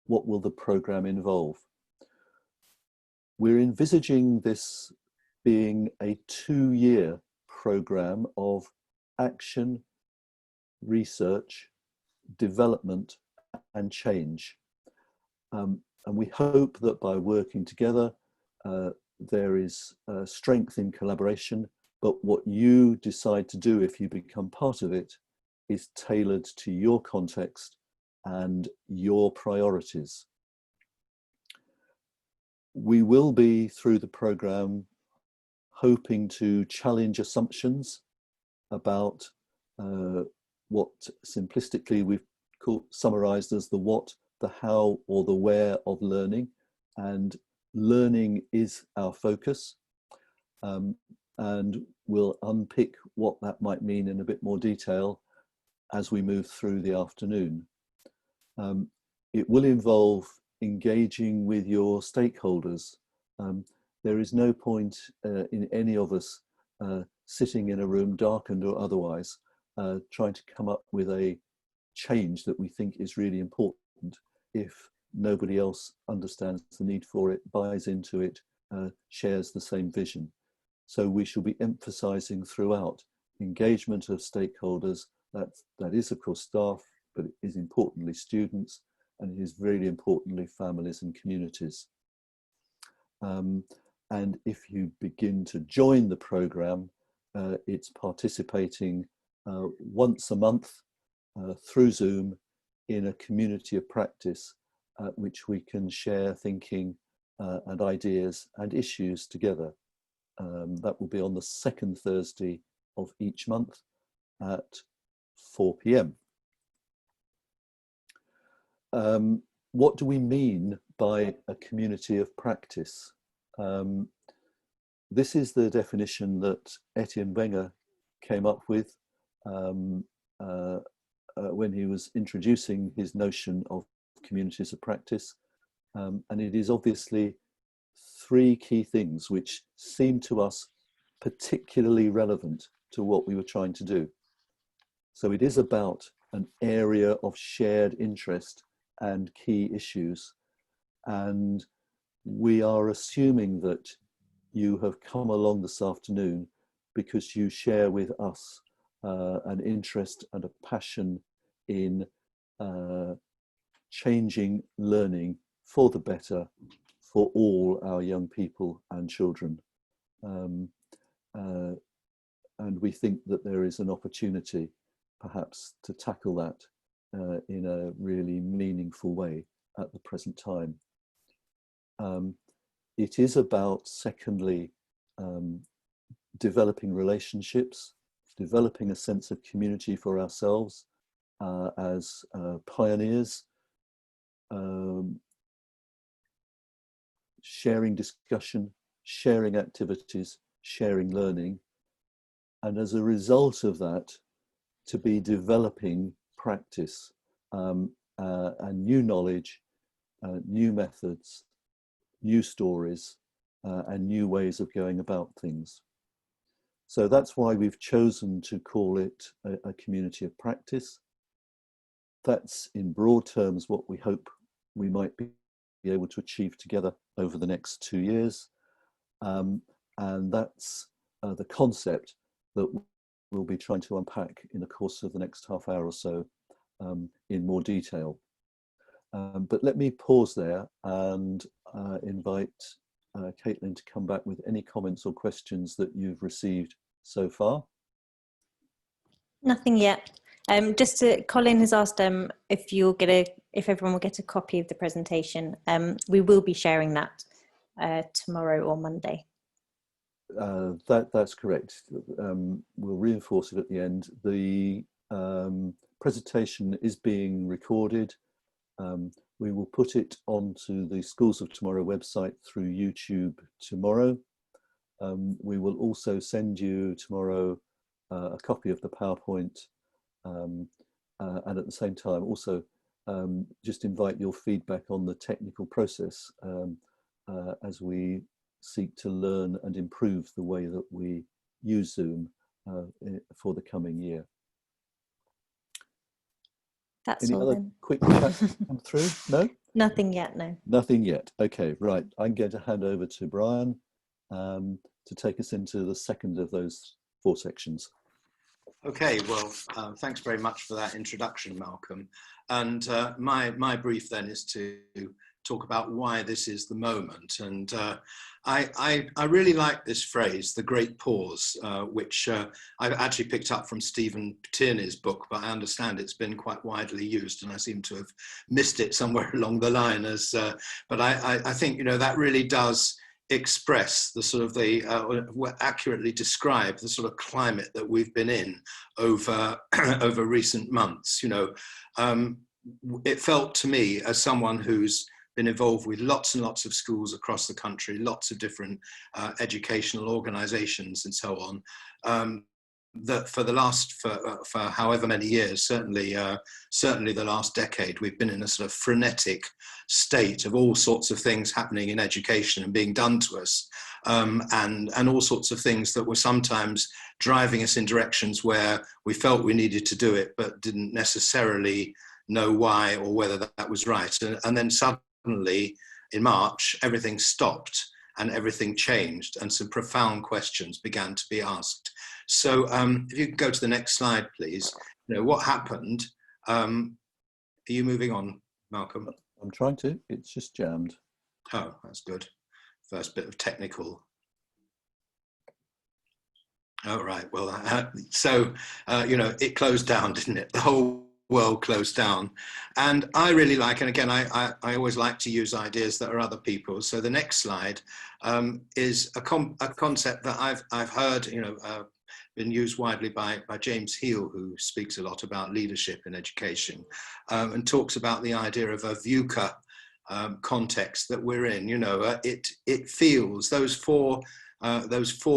what will the program involve? We're envisaging this being a 2-year program of action, research, development, and change. And we hope that by working together, there is strength in collaboration, but what you decide to do if you become part of it is tailored to your context and your priorities. We will be, through the program, hoping to challenge assumptions about what simplistically we've summarized as the what, the how, or the where of learning. And learning is our focus. And we'll unpick what that might mean in a bit more detail as we move through the afternoon. It will involve engaging with your stakeholders. There is no point in any of us sitting in a room, darkened or otherwise, trying to come up with a change that we think is really important if nobody else understands the need for it, buys into it, shares the same vision. So we shall be emphasizing throughout engagement of stakeholders. That is, of course, staff, but it is importantly students, and it is really importantly families and communities. And if you begin to join the program, it's participating once a month through Zoom in a community of practice at which we can share thinking and ideas and issues together. That will be on the second Thursday of each month at 4 p.m. What do we mean by a community of practice? This is the definition that Etienne Wenger came up with when he was introducing his notion of communities of practice. And it is obviously 3 key things which seem to us particularly relevant to what we were trying to do. So it is about an area of shared interest and key issues. And we are assuming that you have come along this afternoon because you share with us an interest and a passion in changing learning for the better for all our young people and children. And we think that there is an opportunity perhaps to tackle that in a really meaningful way at the present time. It is about, secondly, developing relationships, developing a sense of community for ourselves as pioneers, sharing discussion, sharing activities, sharing learning, and as a result of that, to be developing practice and new knowledge, new methods, new stories, and new ways of going about things. So that's why we've chosen to call it a community of practice. That's in broad terms what we hope we might be able to achieve together over the next 2 years. And that's the concept that we'll be trying to unpack in the course of the next half hour or so in more detail. But let me pause there and invite Caitlin to come back with any comments or questions that you've received so far. Nothing yet. Colin has asked if everyone will get a copy of the presentation. We will be sharing that tomorrow or Monday. That's correct. We'll reinforce it at the end. The presentation is being recorded. We will put it onto the Schools of Tomorrow website through YouTube tomorrow. We will also send you tomorrow a copy of the PowerPoint, and at the same time also just invite your feedback on the technical process as we seek to learn and improve the way that we use Zoom for the coming year. That's Any all other then. quick chat come through? No? Nothing yet, no. Nothing yet. Okay, right. I'm going to hand over to Brian to take us into the second of those 4 sections. Okay, well, thanks very much for that introduction, Malcolm. And my brief then is to talk about why this is the moment. And I really like this phrase, the great pause, which I've actually picked up from Stephen Tierney's book, but I understand it's been quite widely used, and I seem to have missed it somewhere along the line. But I think, you know, that really does express the sort of accurately describe the sort of climate that we've been in over over recent months. You know, it felt to me, as someone who's been involved with lots and lots of schools across the country, lots of different educational organizations and so on, that for the last, for however many years, certainly the last decade, we've been in a sort of frenetic state of all sorts of things happening in education and being done to us, and all sorts of things that were sometimes driving us in directions where we felt we needed to do it, but didn't necessarily know why or whether that was right. And then suddenly in March, everything stopped and everything changed, and some profound questions began to be asked. So if you could go to the next slide, please. You know, what happened? Are you moving on, Malcolm? I'm trying to, it's just jammed. Oh, that's good. First bit of technical. Oh, right, well, you know, it closed down, didn't it? The whole world closed down. And I really like, and again, I always like to use ideas that are other people's. So the next slide is a concept that I've heard, you know, been used widely by James Heal, who speaks a lot about leadership in education, and talks about the idea of a VUCA context that we're in. You know, it feels, those four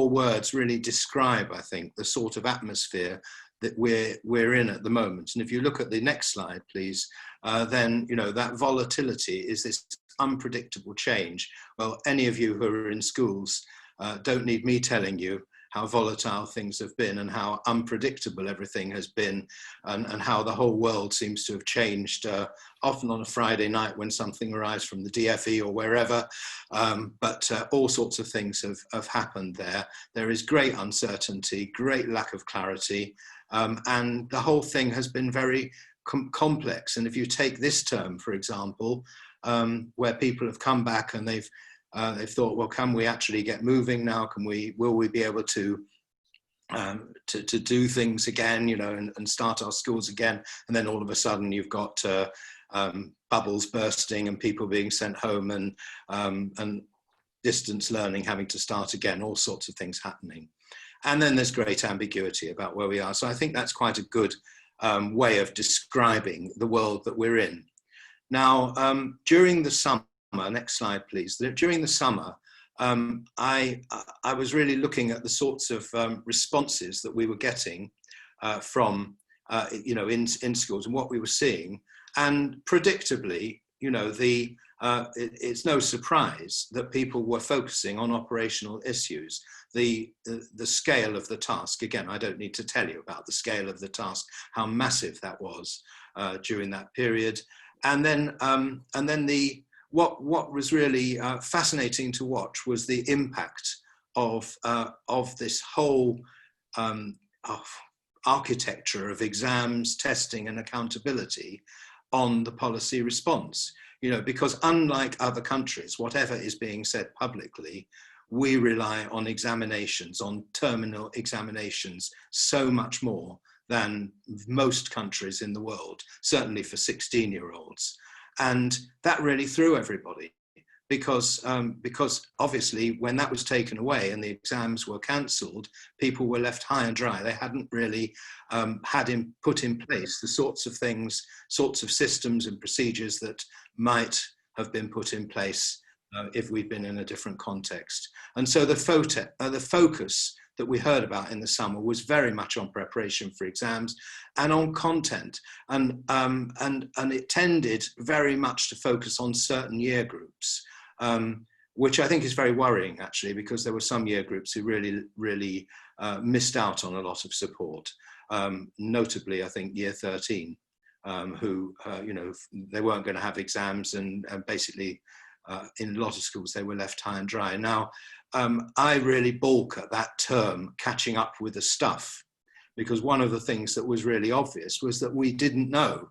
words really describe, I think, the sort of atmosphere that we're in at the moment. And if you look at the next slide, please, then, you know, that volatility is this unpredictable change. Well, any of you who are in schools don't need me telling you how volatile things have been and how unpredictable everything has been, and how the whole world seems to have changed, often on a Friday night when something arrives from the DFE or wherever, but all sorts of things have happened there. There is great uncertainty, great lack of clarity, and the whole thing has been very complex. And if you take this term, for example, where people have come back and they've thought, well, can we actually get moving now? Will we be able to do things again, you know, and start our schools again? And then all of a sudden you've got bubbles bursting and people being sent home, and distance learning having to start again, all sorts of things happening. And then there's great ambiguity about where we are. So I think that's quite a good way of describing the world that we're in. Now, during the summer, next slide, please. During the summer, I was really looking at the sorts of responses that we were getting from, you know, in schools and what we were seeing. And predictably, you know, it's no surprise that people were focusing on operational issues. The scale of the task, again, I don't need to tell you about the scale of the task, how massive that was during that period. And then what was really fascinating to watch was the impact of this whole architecture of exams, testing, and accountability on the policy response. You know, because unlike other countries, whatever is being said publicly, we rely on examinations, on terminal examinations, so much more than most countries in the world, certainly for 16-year-olds. And that really threw everybody, because obviously when that was taken away and the exams were cancelled, people were left high and dry. They hadn't really put in place the sorts of things, sorts of systems and procedures that might have been put in place if we'd been in a different context. And so the focus that we heard about in the summer was very much on preparation for exams and on content, and it tended very much to focus on certain year groups, which I think is very worrying, actually, because there were some year groups who really missed out on a lot of support, notably I think year 13. who, they weren't going to have exams, and basically in a lot of schools they were left high and dry. Now, I really balk at that term, catching up with the stuff, because one of the things that was really obvious was that we didn't know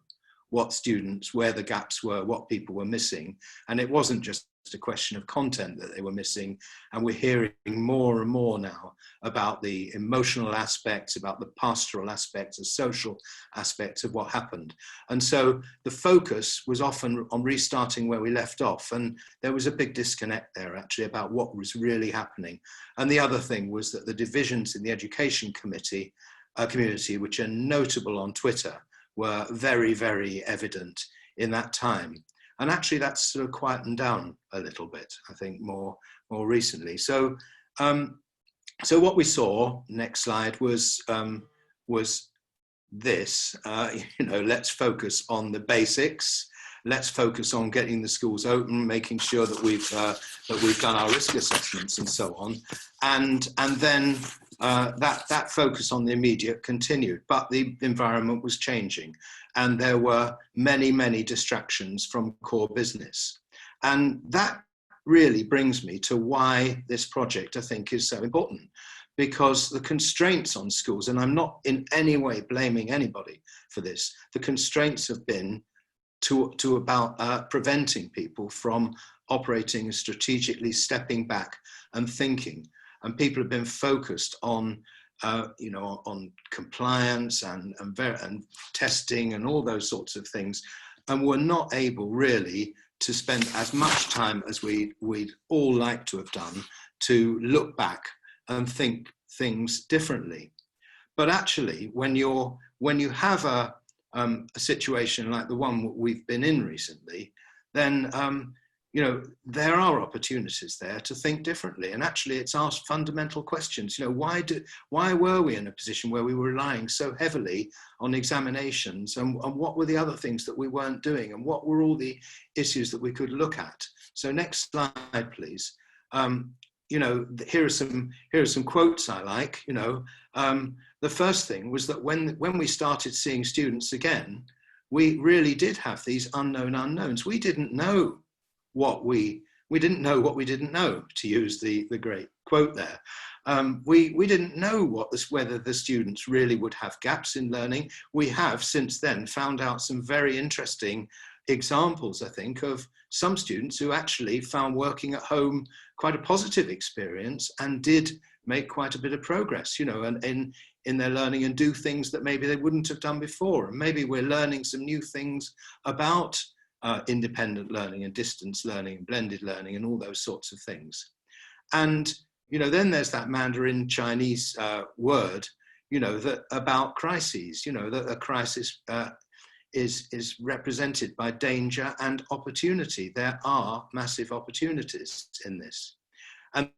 what students, where the gaps were, what people were missing. And it wasn't just a question of content that they were missing. And we're hearing more and more now about the emotional aspects, about the pastoral aspects, the social aspects of what happened. And so the focus was often on restarting where we left off. And there was a big disconnect there actually about what was really happening. And the other thing was that the divisions in the education community, which are notable on Twitter, were very, very evident in that time. And actually that's sort of quietened down a little bit, I think, more recently. So so what we saw, next slide, was this, let's focus on the basics. Let's focus on getting the schools open, making sure that we've done our risk assessments and so on. And then that focus on the immediate continued, but the environment was changing and there were many, many distractions from core business. And that really brings me to why this project, I think, is so important, because the constraints on schools, and I'm not in any way blaming anybody for this, the constraints have been to about preventing people from operating strategically, stepping back and thinking. And people have been focused on, on compliance and testing and all those sorts of things, and were not able really to spend as much time as we'd all like to have done to look back and think things differently. But actually, when you have a situation like the one we've been in recently, then there are opportunities there to think differently. And actually, it's asked fundamental questions. Why were we in a position where we were relying so heavily on examinations, and what were the other things that we weren't doing, and what were all the issues that we could look at? So next slide, please. Here are some quotes I like. The first thing was that when we started seeing students again, we really did have these unknown unknowns. We didn't know what we didn't know, to use the great quote there. We didn't know whether the students really would have gaps in learning. We have since then found out some very interesting examples, I think, of some students who actually found working at home quite a positive experience and did make quite a bit of progress, and in their learning, and do things that maybe they wouldn't have done before. And maybe we're learning some new things about independent learning and distance learning and blended learning and all those sorts of things. And then there's that Mandarin Chinese word, that about crises, that a crisis is represented by danger and opportunity. There are massive opportunities in this. And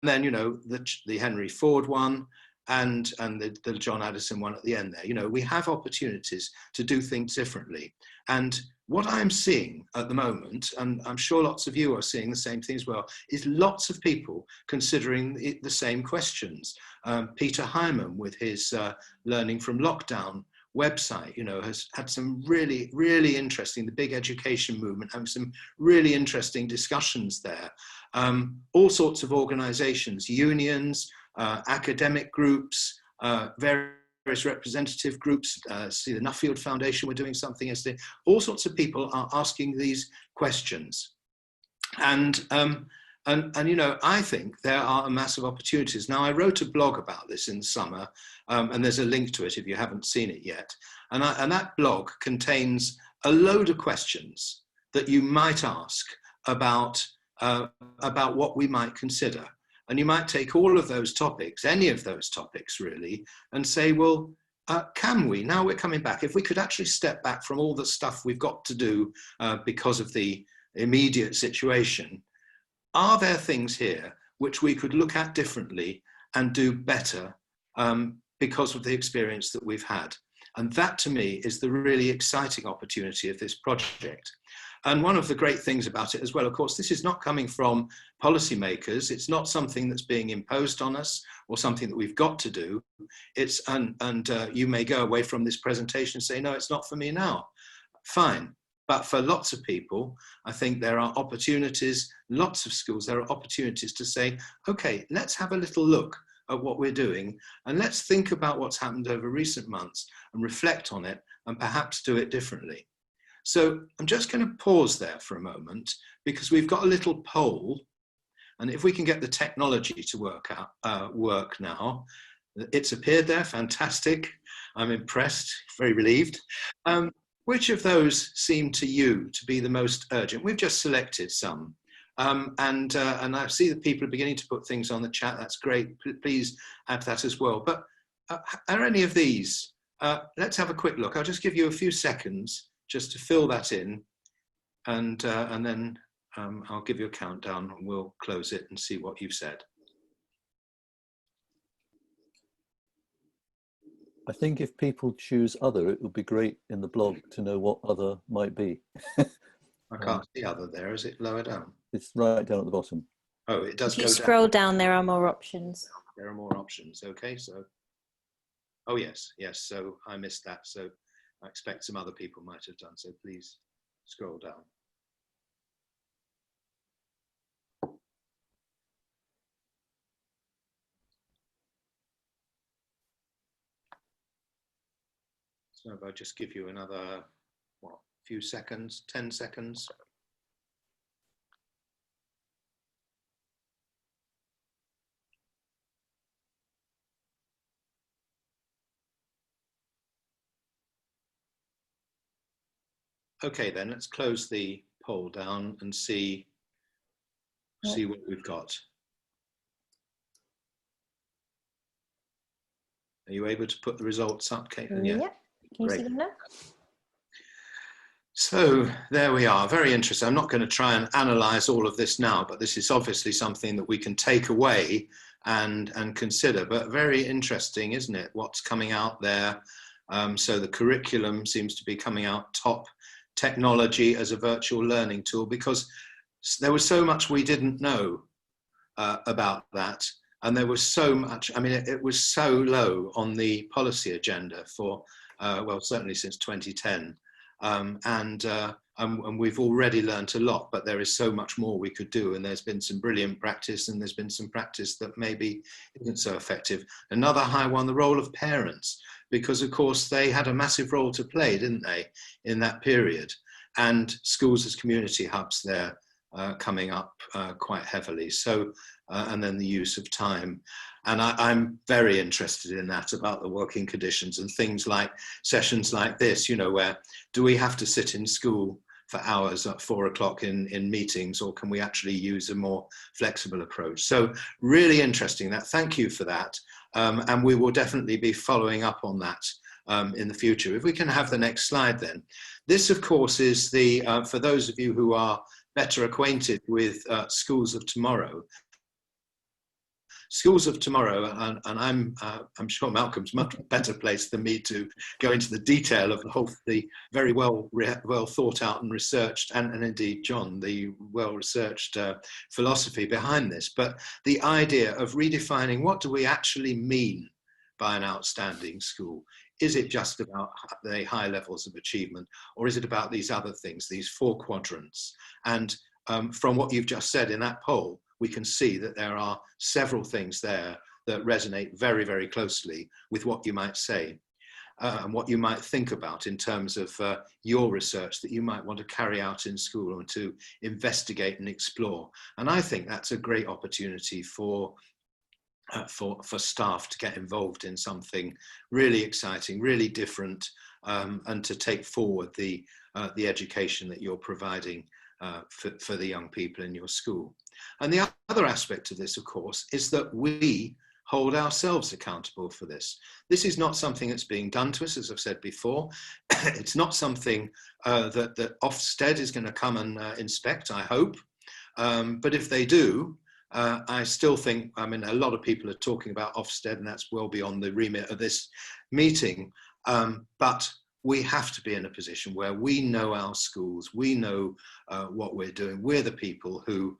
then, the Henry Ford one and the John Addison one at the end there, we have opportunities to do things differently. And what I'm seeing at the moment, and I'm sure lots of you are seeing the same thing as well, is lots of people considering the same questions. Peter Hyman, with his Learning from Lockdown website, has had some really, really interesting, the big education movement, having some really interesting discussions there. All sorts of organizations, unions, academic groups, various representative groups, see the Nuffield Foundation were doing something yesterday. All sorts of people are asking these questions. And I think there are massive opportunities. Now, I wrote a blog about this in the summer, and there's a link to it if you haven't seen it yet. And that blog contains a load of questions that you might ask about what we might consider. And you might take all of those topics, any of those topics really, and say, well, can we, now we're coming back, if we could actually step back from all the stuff we've got to do because of the immediate situation, are there things here which we could look at differently and do better because of the experience that we've had? And that to me is the really exciting opportunity of this project. And one of the great things about it as well, of course, this is not coming from policymakers. It's not something that's being imposed on us or something that we've got to do. It's, you may go away from this presentation and say, no, it's not for me now. Fine. But for lots of people, I think there are opportunities, lots of schools, there are opportunities to say, okay, let's have a little look at what we're doing and let's think about what's happened over recent months and reflect on it and perhaps do it differently. So I'm just going to pause there for a moment because we've got a little poll, and if we can get the technology to work now, it's appeared there, fantastic. I'm impressed, very relieved. Which of those seem to you to be the most urgent? We've just selected some. And I see that people are beginning to put things on the chat. That's great. Please add that as well. But are any of these? Let's have a quick look. I'll just give you a few seconds just to fill that in. And then I'll give you a countdown and we'll close it and see what you've said. I think if people choose other, it would be great in the blog to know what other might be. I can't see other there. Is it lower down? It's right down at the bottom. Oh, it does If you go scroll down, there are more options. There are more options. Okay, so, oh yes, yes. So I missed that. So I expect some other people might have done. So please scroll down. So if I just give you another, what, few seconds, 10 seconds. Okay, then let's close the poll down and see what we've got. Are you able to put the results up, Caitlin? Yeah. Can you Great. see them now? So there we are, very interesting. I'm not going to try and analyze all of this now, but this is obviously something that we can take away and consider, but very interesting, isn't it? What's coming out there. So the curriculum seems to be coming out top, technology as a virtual learning tool, because there was so much we didn't know about that. And there was so much, I mean, it was so low on the policy agenda for, well, certainly since 2010. And we've already learnt a lot, but there is so much more we could do. And there's been some brilliant practice, and there's been some practice that maybe isn't so effective. Another high one, the role of parents, because of course they had a massive role to play, didn't they, in that period? And schools as community hubs there coming up quite heavily. So, and then the use of time. And I'm very interested in that, about the working conditions and things like sessions like this, you know, where do we have to sit in school for hours at 4 o'clock in meetings, or can we actually use a more flexible approach? So really interesting that. Thank you for that. And we will definitely be following up on that in the future. If we can have the next slide then. This, of course, is the, for those of you who are better acquainted with Schools of Tomorrow. Schools of Tomorrow, and I'm sure Malcolm's much better placed than me to go into the detail of the very well thought out and researched, and indeed John, the well researched philosophy behind this. But the idea of redefining, what do we actually mean by an outstanding school? Is it just about the high levels of achievement, or is it about these other things, these 4 quadrants? And from what you've just said in that poll, we can see that there are several things there that resonate very, very closely with what you might say and what you might think about in terms of your research that you might want to carry out in school or to investigate and explore. And I think that's a great opportunity for staff to get involved in something really exciting, really different, and to take forward the education that you're providing for the young people in your school. And the other aspect of this, of course, is that we hold ourselves accountable for this. This is not something that's being done to us, as I've said before. It's not something that Ofsted is going to come and inspect, I hope. But if they do, I still think, I mean, a lot of people are talking about Ofsted, and that's well beyond the remit of this meeting. But we have to be in a position where we know our schools, we know what we're doing. We're the people who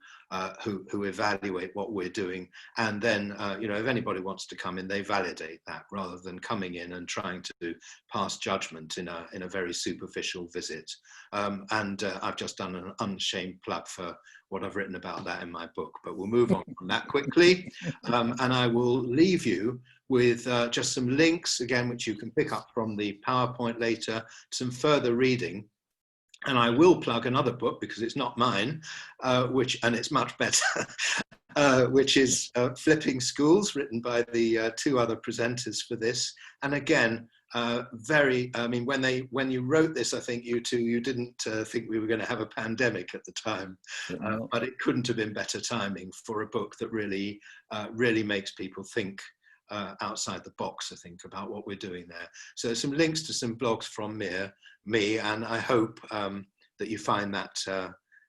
evaluate what we're doing, and then you know, if anybody wants to come in, they validate that rather than coming in and trying to pass judgment in a very superficial visit. I've just done an unashamed plug for what I've written about that in my book, but we'll move on from that quickly, and I will leave you with just some links, again, which you can pick up from the PowerPoint later, some further reading. And I will plug another book because it's not mine, and it's much better, which is Flipping Schools, written by the two other presenters for this. And again, I mean, when you wrote this, I think you didn't think we were going to have a pandemic at the time, but it couldn't have been better timing for a book that really makes people think outside the box, I think, about what we're doing there. So some links to some blogs from me, and I hope that you find that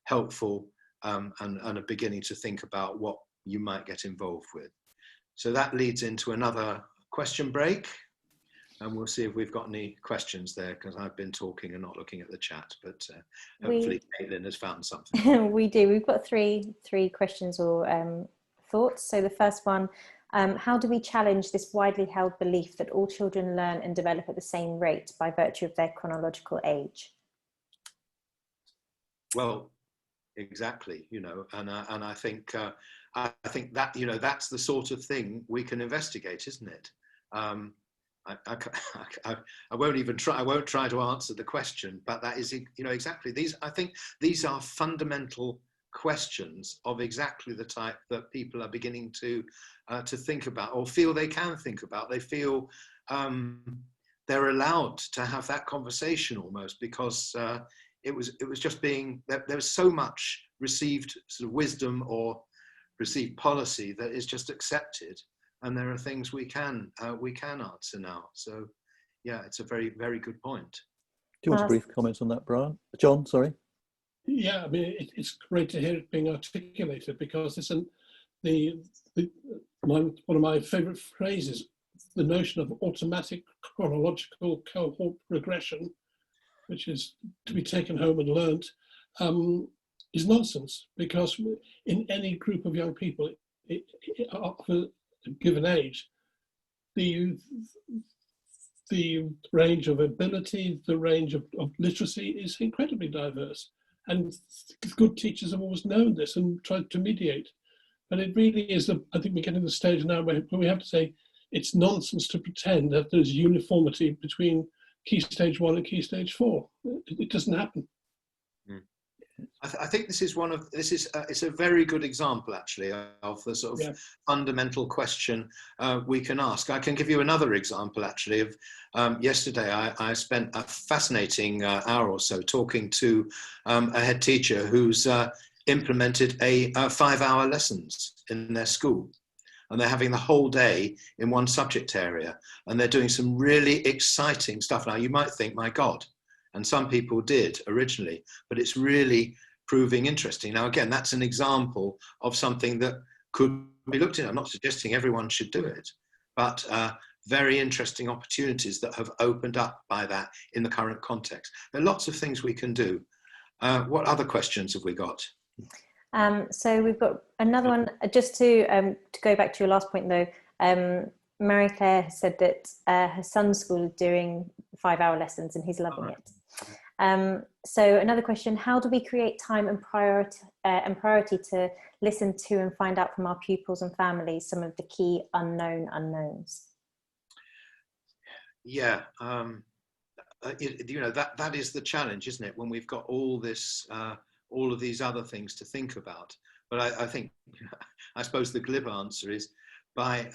helpful and are beginning to think about what you might get involved with. So that leads into another question break, and we'll see if we've got any questions there, because I've been talking and not looking at the chat, but hopefully Caitlin has found something. We do. We've got three questions or thoughts. So the first one, how do we challenge this widely held belief that all children learn and develop at the same rate by virtue of their chronological age? Well, exactly, you know, and I think that, you know, that's the sort of thing we can investigate, isn't it? I won't even try. I won't try to answer the question, but that is, you know, exactly these. I think these are fundamental questions of exactly the type that people are beginning to think about, or feel they can think about. They feel they're allowed to have that conversation almost, because it was just being there was so much received sort of wisdom or received policy that is just accepted, and there are things we can answer now. So yeah, it's a very, very good point. Do you want a brief comment on that, Brian? John, sorry. Yeah, I mean, it's great to hear it being articulated, because it's one of my favourite phrases, the notion of automatic chronological cohort regression, which is to be taken home and learnt, is nonsense, because in any group of young people, of a given age, the range of ability, the range of literacy is incredibly diverse. And good teachers have always known this and tried to mediate. But it really is, I think we're getting to the stage now where we have to say it's nonsense to pretend that there's uniformity between Key Stage 1 and Key Stage 4. It doesn't happen. I think it's a very good example, actually, of the sort of fundamental question we can ask. I can give you another example, actually, of yesterday I spent a fascinating hour or so talking to a head teacher who's implemented a 5-hour lessons in their school. And they're having the whole day in one subject area, and they're doing some really exciting stuff. Now, you might think, my God, and some people did originally, but it's really proving interesting. Now, again, that's an example of something that could be looked at. I'm not suggesting everyone should do it, but very interesting opportunities that have opened up by that in the current context. There are lots of things we can do. What other questions have we got? So we've got another one, just to go back to your last point though. Marie-Claire has said that her son's school is doing 5-hour lessons and he's loving it. So another question, how do we create time and priority to listen to and find out from our pupils and families some of the key unknown unknowns? Yeah, you know, that is the challenge, isn't it? When we've got all this, all of these other things to think about. But I think, I suppose the glib answer is by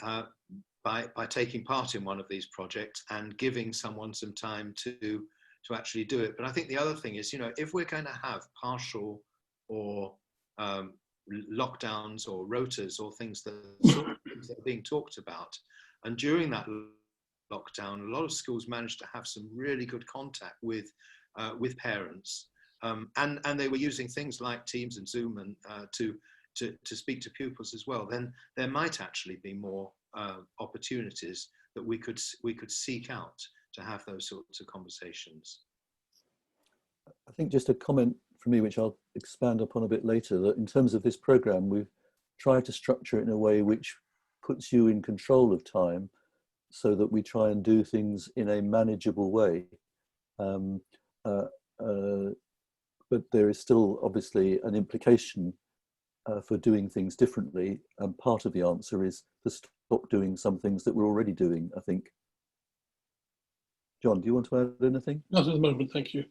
taking part in one of these projects and giving someone some time to actually do it. But I think the other thing is, you know, if we're going to have partial or lockdowns or rotas or things that are being talked about, and during that lockdown, a lot of schools managed to have some really good contact with parents, and they were using things like Teams and Zoom and to speak to pupils as well. Then there might actually be more opportunities that we could seek out have those sorts of conversations. I think just a comment from me, which I'll expand upon a bit later, that in terms of this program, we've tried to structure it in a way which puts you in control of time, so that we try and do things in a manageable way. But there is still obviously an implication for doing things differently. And part of the answer is to stop doing some things that we're already doing, I think. John, do you want to add anything? Not at the moment, thank you.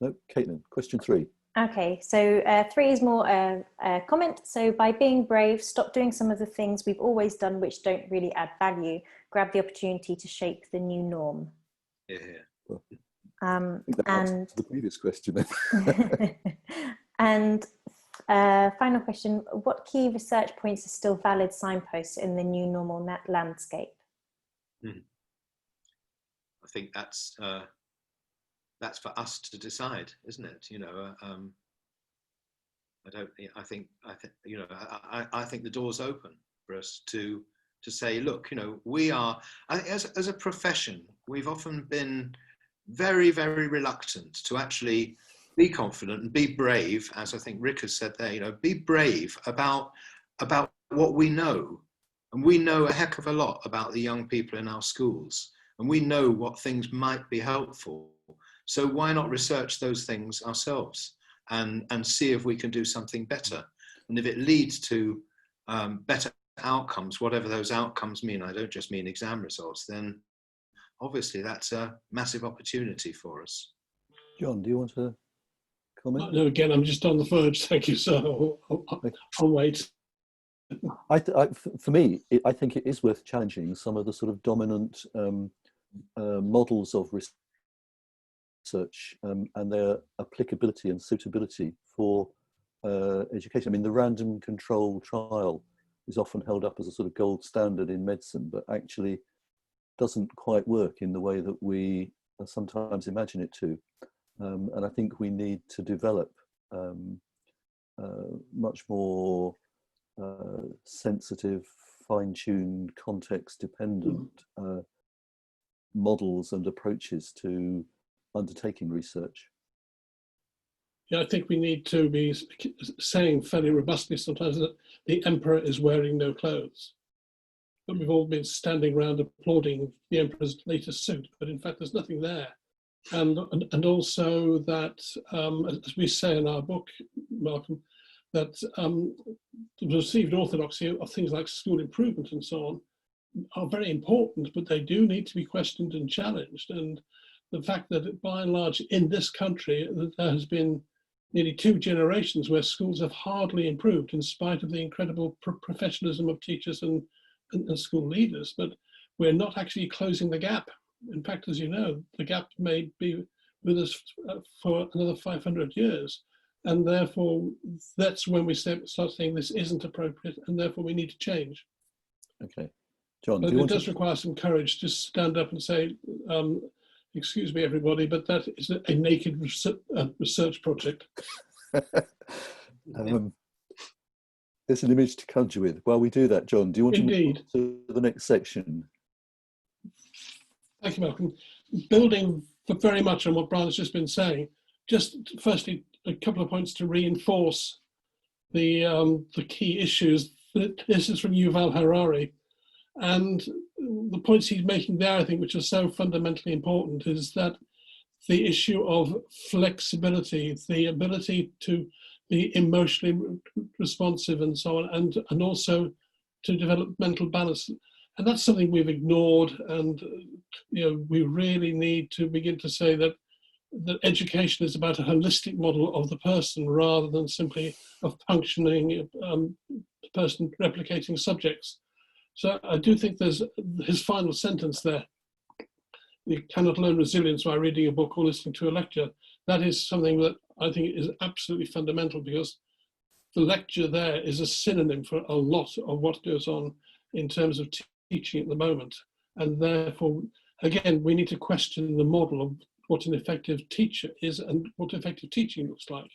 No, Caitlin, question 3. Okay, so 3 is more a comment. So by being brave, stop doing some of the things we've always done which don't really add value. Grab the opportunity to shape the new norm. Yeah. Well, I think that answers the previous question. And final question, what key research points are still valid signposts in the new normal landscape? I think that's for us to decide, isn't it? You know, I think the door's open for us to say, look, you know, we are, as a profession, we've often been very, very reluctant to actually be confident and be brave, as I think Rick has said there, you know, be brave about what we know. And we know a heck of a lot about the young people in our schools, and we know what things might be helpful. So why not research those things ourselves and see if we can do something better? And if it leads to better outcomes, whatever those outcomes mean, I don't just mean exam results, then obviously that's a massive opportunity for us. John, do you want to comment? No, again, I'm just on the verge, thank you, sir. I'll wait. For me, I think it is worth challenging some of the sort of dominant models of research and their applicability and suitability for education. I mean, the random control trial is often held up as a sort of gold standard in medicine, but actually doesn't quite work in the way that we sometimes imagine it to. And I think we need to develop much more sensitive, fine-tuned, context-dependent models and approaches to undertaking research. Yeah, I think we need to be saying fairly robustly sometimes that the emperor is wearing no clothes. But we've all been standing around applauding the emperor's latest suit, but in fact there's nothing there. And also that, as we say in our book, Malcolm, that the perceived orthodoxy of things like school improvement and so on are very important, but they do need to be questioned and challenged. And the fact that by and large in this country, there has been nearly 2 generations where schools have hardly improved in spite of the incredible professionalism of teachers and school leaders, but we're not actually closing the gap. In fact, as you know, the gap may be with us for another 500 years. And therefore, that's when we start saying this isn't appropriate and therefore we need to change. Okay. John, but it does require some courage to stand up and say, excuse me, everybody, but that is a naked research project. There's an image to conjure with. While we do that, John, do you want Indeed. to move on to the next section? Thank you, Malcolm. Building very much on what Brian has just been saying, just firstly, a couple of points to reinforce the key issues. This is from Yuval Harari. And the points he's making there, I think, which are so fundamentally important, is that the issue of flexibility, the ability to be emotionally responsive and so on, and also to develop mental balance. And that's something we've ignored. And we really need to begin to say that education is about a holistic model of the person rather than simply a functioning person replicating subjects. So I do think there's his final sentence there. You cannot learn resilience by reading a book or listening to a lecture. That is something that I think is absolutely fundamental, because the lecture there is a synonym for a lot of what goes on in terms of teaching at the moment. And therefore, again, we need to question the model of what an effective teacher is and what effective teaching looks like.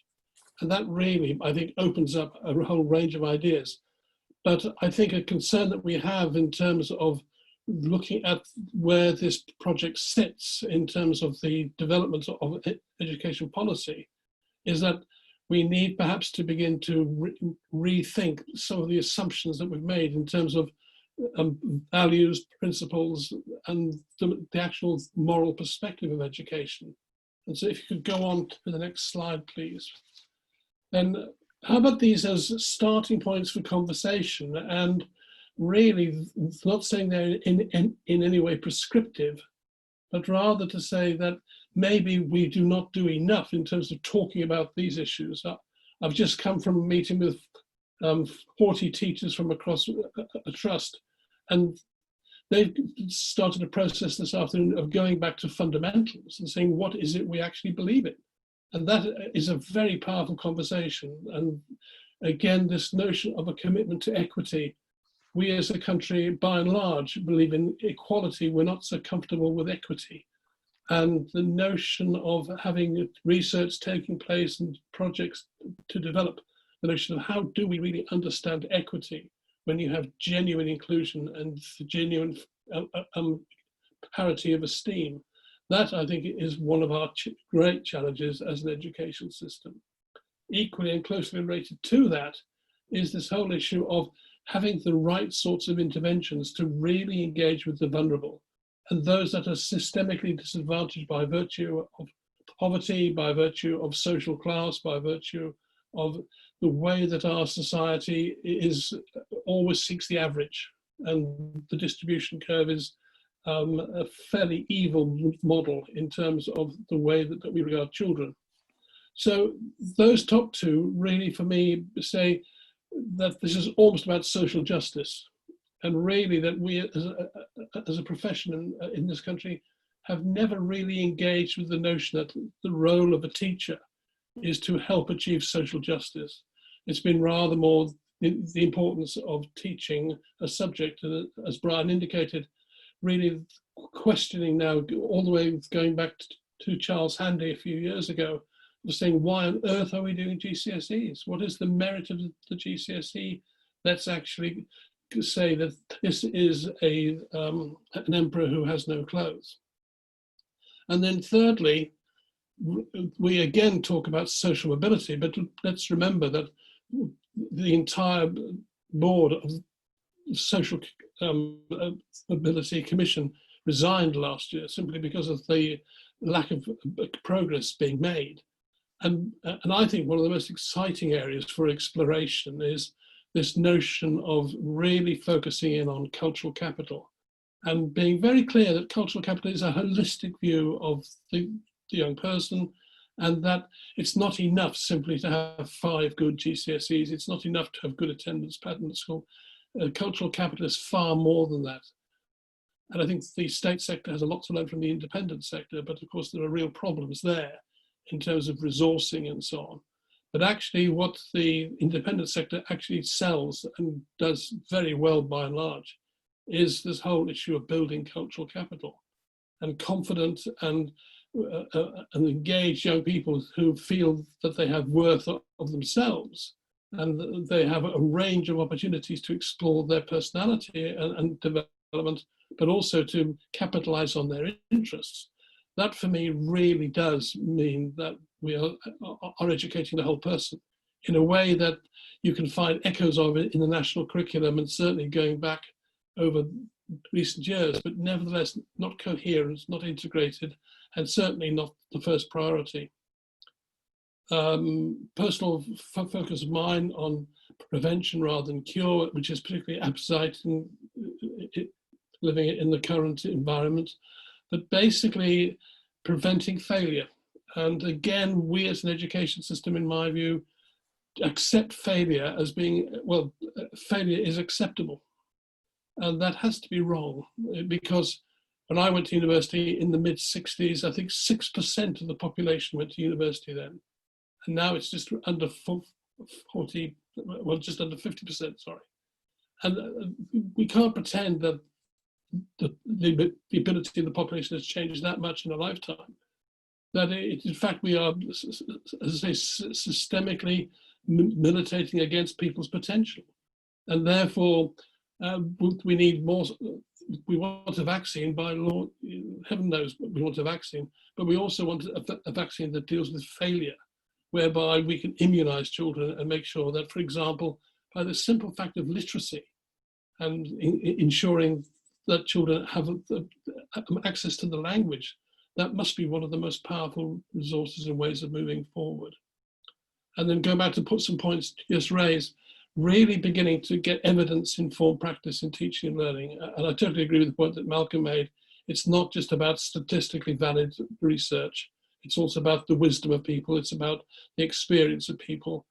And that really, I think, opens up a whole range of ideas. But I think a concern that we have in terms of looking at where this project sits in terms of the development of education policy, is that we need perhaps to begin to rethink some of the assumptions that we've made in terms of values, principles, and the actual moral perspective of education. And so if you could go on to the next slide, please. Then how about these as starting points for conversation? And really, not saying they're in any way prescriptive, but rather to say that maybe we do not do enough in terms of talking about these issues. I've just come from a meeting with 40 teachers from across a trust, and they've started a process this afternoon of going back to fundamentals and saying, what is it we actually believe in? And that is a very powerful conversation. And again, this notion of a commitment to equity. We as a country, by and large, believe in equality. We're not so comfortable with equity. And the notion of having research taking place and projects to develop the notion of how do we really understand equity when you have genuine inclusion and genuine parity of esteem. That, I think, is one of our great challenges as an education system. Equally and closely related to that is this whole issue of having the right sorts of interventions to really engage with the vulnerable and those that are systemically disadvantaged by virtue of poverty, by virtue of social class, by virtue of the way that our society is always seeks the average, and the distribution curve is a fairly evil model in terms of the way that we regard children. So those top two really, for me, say that this is almost about social justice, and really that we as a profession in this country have never really engaged with the notion that the role of a teacher is to help achieve social justice. It's been rather more the importance of teaching a subject, as Brian indicated, really questioning now all the way going back to Charles Handy a few years ago, was saying, why on earth are we doing GCSEs? What is the merit of the GCSE? Let's actually say that this is an emperor who has no clothes. And then thirdly, we again talk about social mobility, but let's remember that the entire board of the Social Mobility Commission resigned last year simply because of the lack of progress being made. And I think one of the most exciting areas for exploration is this notion of really focusing in on cultural capital and being very clear that cultural capital is a holistic view of the young person, and that it's not enough simply to have 5 good GCSEs. It's not enough to have good attendance pattern at school. Cultural capital is far more than that. And I think the state sector has a lot to learn from the independent sector, but of course there are real problems there in terms of resourcing and so on. But actually what the independent sector actually sells and does very well by and large is this whole issue of building cultural capital and confident and engaged young people who feel that they have worth of themselves and they have a range of opportunities to explore their personality and development, but also to capitalize on their interests. That for me really does mean that we are educating the whole person in a way that you can find echoes of it in the national curriculum and certainly going back over recent years, but nevertheless not coherent, not integrated, and certainly not the first priority. Personal focus of mine on prevention rather than cure, which is particularly apposite in living in the current environment, but basically preventing failure. And again, we as an education system, in my view, accept failure as being, well, failure is acceptable. And that has to be wrong, because when I went to university in the mid-60s, I think 6% of the population went to university then. And now it's just under 40, well, just under 50%, sorry. And we can't pretend that the ability of the population has changed that much in a lifetime. That in fact, we are, as I say, systemically militating against people's potential. And therefore, we need more we want a vaccine by law, heaven knows we want a vaccine, but we also want a vaccine that deals with failure, whereby we can immunize children and make sure that, for example, by the simple fact of literacy and ensuring that children have access to the language, that must be one of the most powerful resources and ways of moving forward. And then go back to put some points just raised, really beginning to get evidence-informed practice in teaching and learning. And I totally agree with the point that Malcolm made. It's not just about statistically valid research. It's also about the wisdom of people. It's about the experience of people.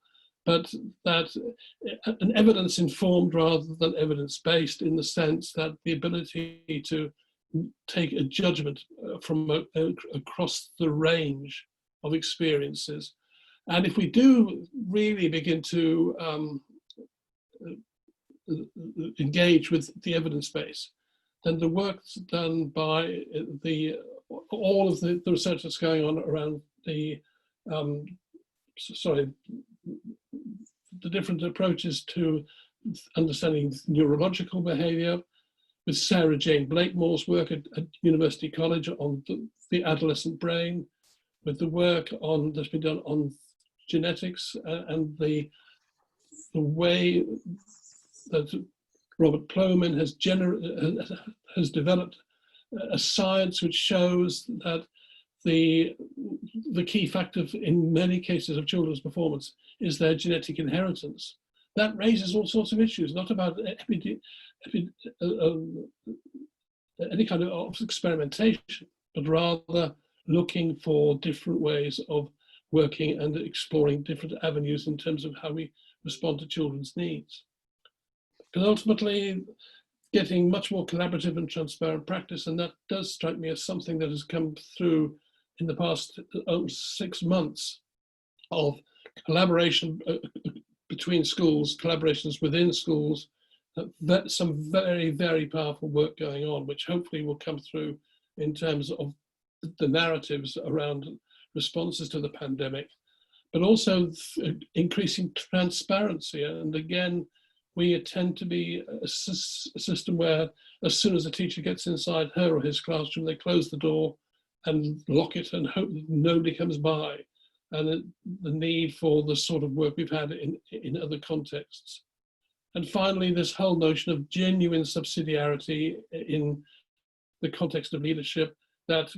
But that an evidence-informed rather than evidence-based, in the sense that the ability to take a judgment from across the range of experiences. And if we do really begin to engage with the evidence base, then the work done by all of the research that's going on around the different approaches to understanding neurological behavior, with Sarah Jane Blakemore's work at University College on the adolescent brain, with the work that's been done on genetics and the way that Robert Plomin has developed a science which shows that the key factor in many cases of children's performance is their genetic inheritance. That raises all sorts of issues, not about any kind of experimentation, but rather looking for different ways of working and exploring different avenues in terms of how we respond to children's needs. Because ultimately, getting much more collaborative and transparent practice, and that does strike me as something that has come through in the past 6 months of collaboration between schools, collaborations within schools, some very, very powerful work going on, which hopefully will come through in terms of the narratives around responses to the pandemic, but also increasing transparency. And again, we tend to be a system where as soon as a teacher gets inside her or his classroom, they close the door and lock it and hope that nobody comes by. And the need for the sort of work we've had in other contexts. And finally, this whole notion of genuine subsidiarity in the context of leadership, that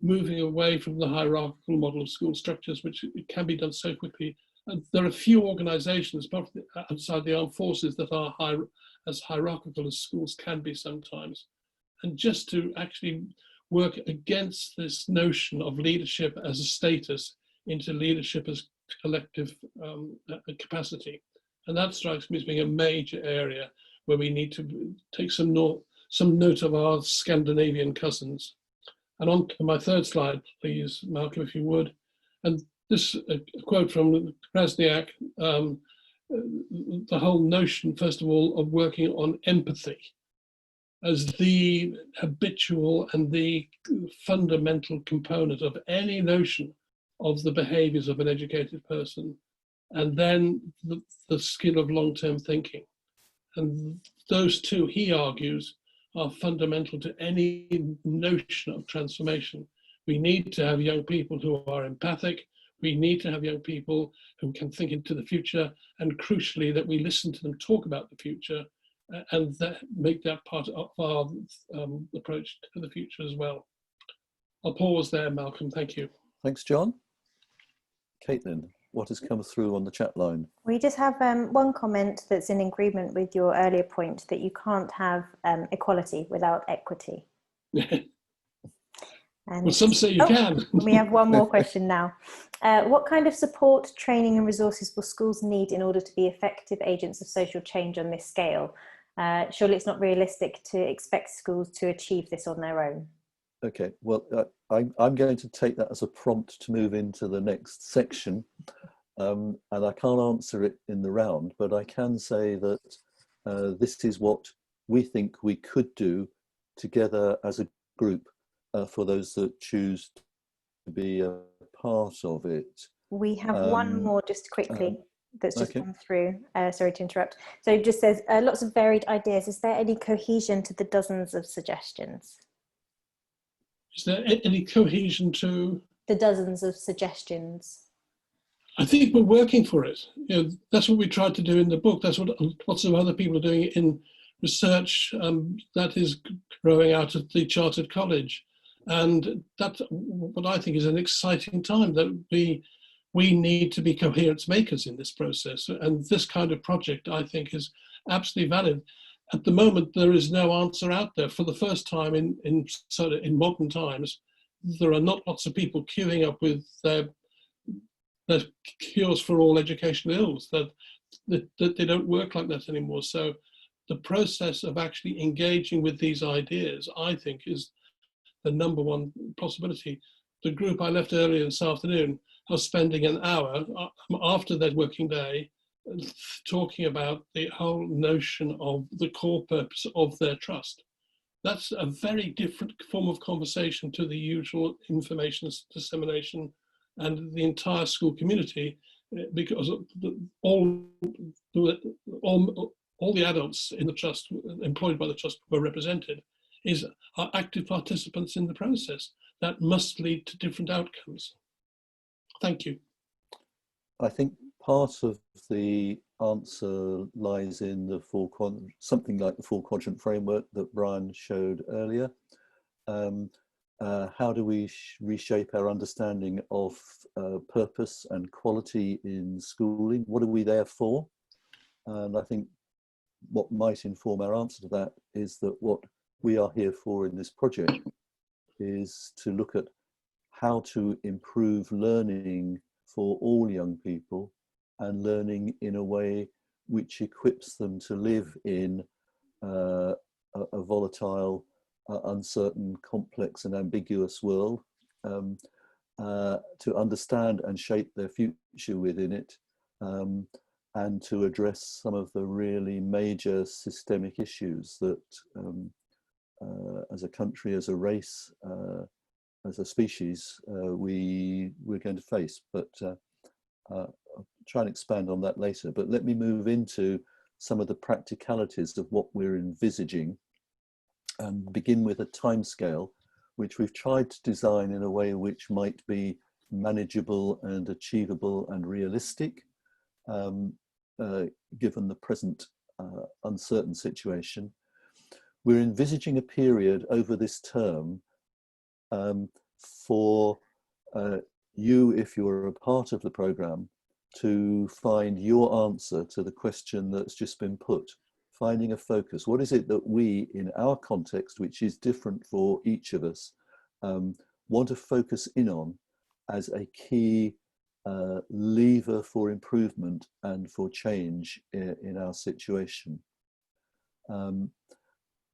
moving away from the hierarchical model of school structures, which can be done so quickly. And there are few organizations, both outside the armed forces, that are as hierarchical as schools can be sometimes. And just to actually work against this notion of leadership as a status into leadership as collective capacity. And that strikes me as being a major area where we need to take some note of our Scandinavian cousins. And on to my third slide, please, Malcolm, if you would. And this quote from Krasniak, the whole notion, first of all, of working on empathy as the habitual and the fundamental component of any notion of the behaviors of an educated person, and then the skill of long-term thinking. And those two, he argues, are fundamental to any notion of transformation. We need to have young people who are empathic. We need to have young people who can think into the future, and crucially, that we listen to them talk about the future and that make that part of our approach to the future as well. I'll pause there, Malcolm. Thank you. Thanks, John. Caitlin, what has come through on the chat line? We just have one comment that's in agreement with your earlier point that you can't have equality without equity. And well, some say you can. We have one more question now. What kind of support, training and resources will schools need in order to be effective agents of social change on this scale? Surely it's not realistic to expect schools to achieve this on their own. Okay, well, I'm going to take that as a prompt to move into the next section. And I can't answer it in the round, but I can say that this is what we think we could do together as a group for those that choose to be a part of it. We have one more just quickly. that's just Okay. come through. Sorry to interrupt. So it just says, lots of varied ideas. Is there any cohesion to the dozens of suggestions? Is there any cohesion to? The dozens of suggestions. I think we're working for it. You know, that's what we tried to do in the book. That's what lots of other people are doing in research that is growing out of the Chartered College. And that's what I think is an exciting time, that we need to be coherence makers in this process. And this kind of project, I think, is absolutely valid. At the moment, there is no answer out there. For the first time in modern times, there are not lots of people queuing up with their cures for all educational ills, that they don't work like that anymore. So the process of actually engaging with these ideas, I think, is the number one possibility. The group I left earlier this afternoon are spending an hour after their working day talking about the whole notion of the core purpose of their trust. That's a very different form of conversation to the usual information dissemination and the entire school community, because all the adults in the trust, employed by the trust, were represented, are active participants in the process. That must lead to different outcomes. Thank you. I think part of the answer lies in the something like the 4-quadrant framework that Brian showed earlier. How do we reshape our understanding of purpose and quality in schooling? What are we there for? And I think what might inform our answer to that is that what we are here for in this project is to look at how to improve learning for all young people, and learning in a way which equips them to live in a volatile, uncertain, complex and ambiguous world, to understand and shape their future within it, and to address some of the really major systemic issues that as a country, as a race, as a species, we're going to face. But I'll try and expand on that later. But let me move into some of the practicalities of what we're envisaging, and begin with a timescale, which we've tried to design in a way which might be manageable and achievable and realistic, given the present uncertain situation. We're envisaging a period over this term for you, if you're a part of the programme, to find your answer to the question that's just been put. Finding a focus. What is it that we, in our context, which is different for each of us, want to focus in on as a key lever for improvement and for change in our situation?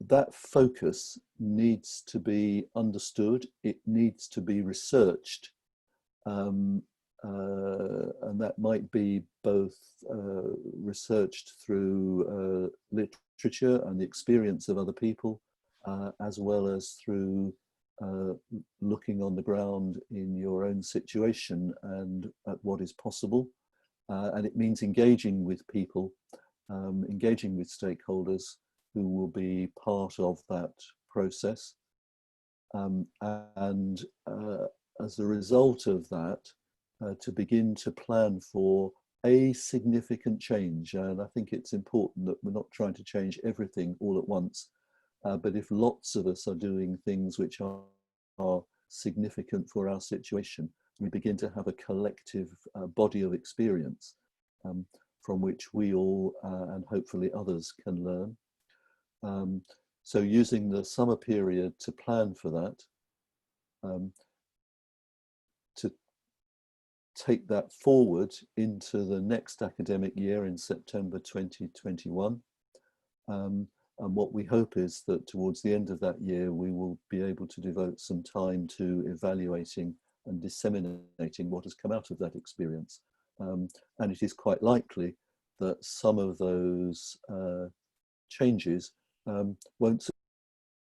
That focus needs to be understood, it needs to be researched, and that might be both researched through literature and the experience of other people, as well as through looking on the ground in your own situation and at what is possible. And it means engaging with people, engaging with stakeholders who will be part of that process. As a result of that, to begin to plan for a significant change. And I think it's important that we're not trying to change everything all at once, but if lots of us are doing things which are significant for our situation, we begin to have a collective body of experience from which we all and hopefully others can learn. So using the summer period to plan for that, to take that forward into the next academic year in September 2021. And what we hope is that towards the end of that year, we will be able to devote some time to evaluating and disseminating what has come out of that experience. And it is quite likely that some of those changes won't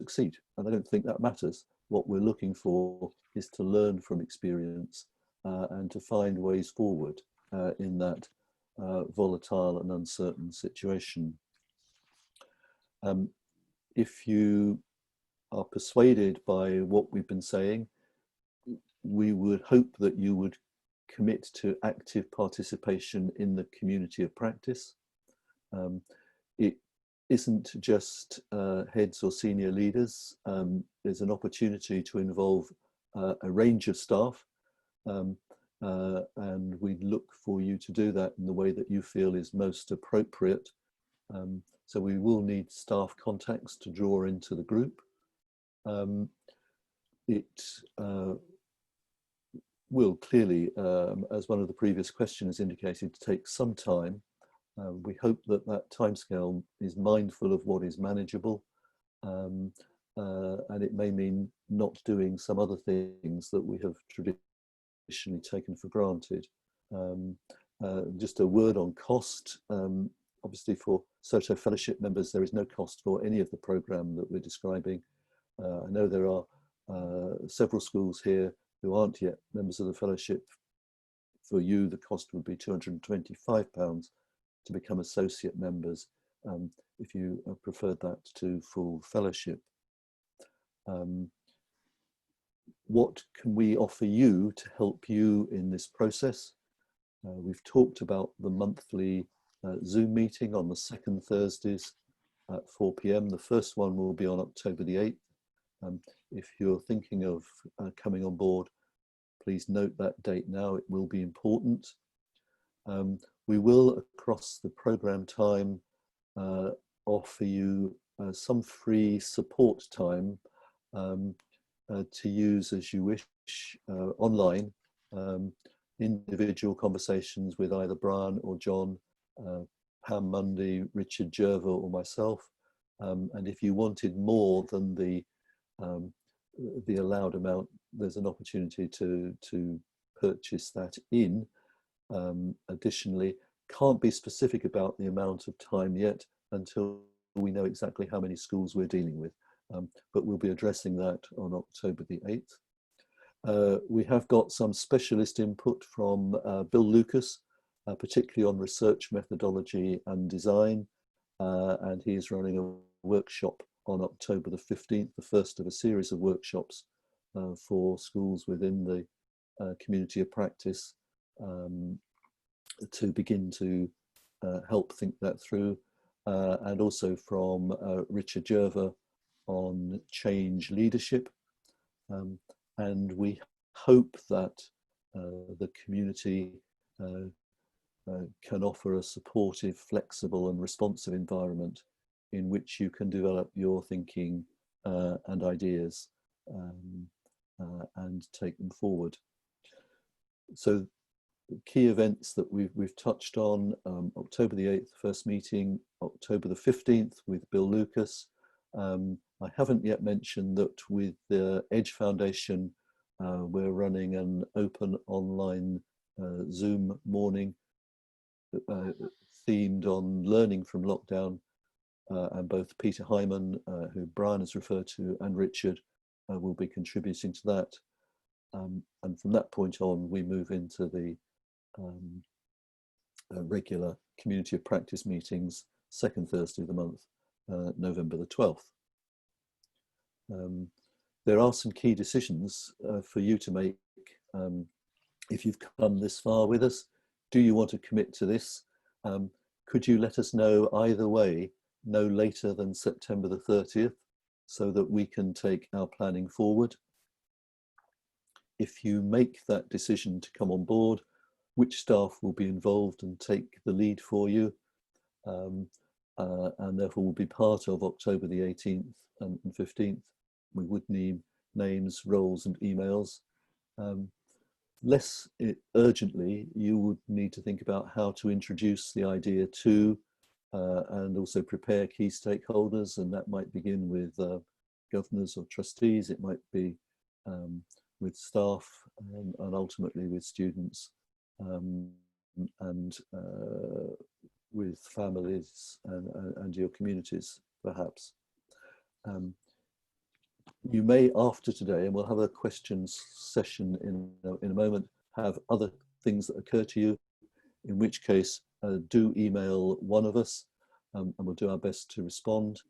succeed. And I don't think that matters. What we're looking for is to learn from experience and to find ways forward in that. volatile and uncertain situation. If you are persuaded by what we've been saying, we would hope that you would commit to active participation in the community of practice. It isn't just heads or senior leaders. There's an opportunity to involve a range of staff, and we look for you to do that in the way that you feel is most appropriate. So we will need staff contacts to draw into the group. It will clearly, as one of the previous questioners indicated, take some time. We hope that that timescale is mindful of what is manageable, and it may mean not doing some other things that we have traditionally taken for granted. Just a word on cost. Obviously for SOTO Fellowship members, there is no cost for any of the programme that we're describing. I know there are several schools here who aren't yet members of the Fellowship. For you, the cost would be £225 to become associate members, if you preferred that to full fellowship. What can we offer you to help you in this process? We've talked about the monthly Zoom meeting on the second Thursdays at 4 p.m. The first one will be on October the 8th. If you're thinking of coming on board, please note that date now. It will be important. We will, across the programme time, offer you some free support time to use as you wish online, individual conversations with either Brian or John, Pam Mundy, Richard Jerver or myself. And if you wanted more than the allowed amount, there's an opportunity to purchase that in. Additionally, can't be specific about the amount of time yet until we know exactly how many schools we're dealing with, but we'll be addressing that on October the 8th. We have got some specialist input from Bill Lucas, particularly on research methodology and design, and he is running a workshop on October the 15th, the first of a series of workshops for schools within the community of practice, to begin to help think that through, and also from Richard Jerver on change leadership. And we hope that the community can offer a supportive, flexible and responsive environment in which you can develop your thinking and ideas and take them forward. So key events that we've touched on: October the 8th, first meeting, October the 15th with Bill Lucas. I haven't yet mentioned that with the Edge Foundation, we're running an open online Zoom morning themed on learning from lockdown, and both Peter Hyman, who Brian has referred to, and Richard will be contributing to that. And from that point on, we move into the regular community of practice meetings, second Thursday of the month, November the 12th. There are some key decisions for you to make if you've come this far with us. Do you want to commit to this? Could you let us know either way no later than September the 30th so that we can take our planning forward? If you make that decision to come on board, which staff will be involved and take the lead for you, and therefore will be part of October the 18th and 15th. We would need names, roles and emails. Less urgently, you would need to think about how to introduce the idea to and also prepare key stakeholders, and that might begin with governors or trustees. It might be with staff and ultimately with students, and with families and your communities, perhaps. You may, after today, and we'll have a questions session in a moment, have other things that occur to you, in which case do email one of us, and we'll do our best to respond.